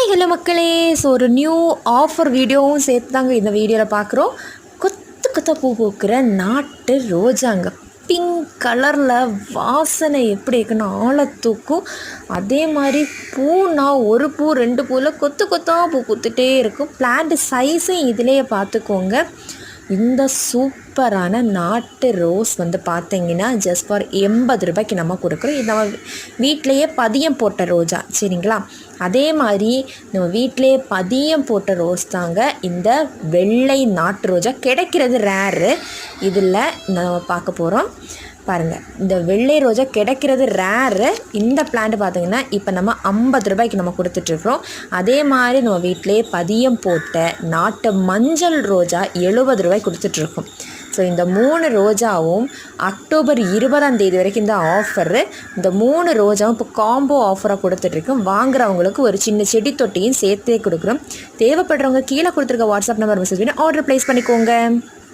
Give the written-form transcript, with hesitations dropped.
Hi hello மக்களே. So ஒரு new offer வீடியோவும் சேர்த்து தாங்க இந்த வீடியோவில் பார்க்குறோம். கொத்து கொத்த பூ பூக்கிற நாட்டு ரோஜாங்க. பிங்க் கலரில் வாசனை எப்படி இருக்குன்னு ஆளை தூக்கும். அதே மாதிரி பூனா ஒரு பூ ரெண்டு பூவில் கொத்து கொத்தாக பூ பூத்துட்டே இருக்கும். பிளான்ட் சைஸும் இதிலேயே பார்த்துக்கோங்க. இந்த சூப்பரான நாட்டு ரோஸ் பார்த்தீங்கன்னா ஜஸ்ட் ஃபார் 80 ரூபாய்க்கு நம்ம கொடுக்குறோம். இது நம்ம வீட்டிலையே பதியம் போட்ட ரோஜா, சரிங்களா? அதே மாதிரி நம்ம வீட்டிலையே பதியம் போட்ட ரோஸ் தாங்க இந்த வெள்ளை நாட்டு ரோஜா. கிடைக்கிறது ரேரு. இதில் நம்ம பார்க்க போகிறோம் பாருங்கள். இந்த வெள்ளை ரோஜா கிடைக்கிறது ரேரு. இந்த பிளான்ட் பார்த்திங்கன்னா இப்போ நம்ம 50 ரூபாய்க்கு நம்ம கொடுத்துட்ருக்குறோம். அதே மாதிரி நம்ம வீட்டிலே பதியம் போட்ட நாட்டு மஞ்சள் ரோஜா 70 ரூபாய்க்கு கொடுத்துட்ருக்கோம். ஸோ இந்த 3 ரோஜாவும் அக்டோபர் 20 வரைக்கும் இந்த ஆஃபரு. இந்த 3 ரோஜாவும் இப்போ காம்போ ஆஃபராக கொடுத்துட்ருக்கோம். வாங்குறவங்களுக்கு ஒரு சின்ன செடி தொட்டியும் சேர்த்தே கொடுக்குறோம். தேவைப்படுறவங்க கீழே கொடுத்துருக்க வாட்ஸ்அப் நம்பர் மெசேஜ் பண்ணி ஆர்டர் ப்ளேஸ் பண்ணிக்கோங்க.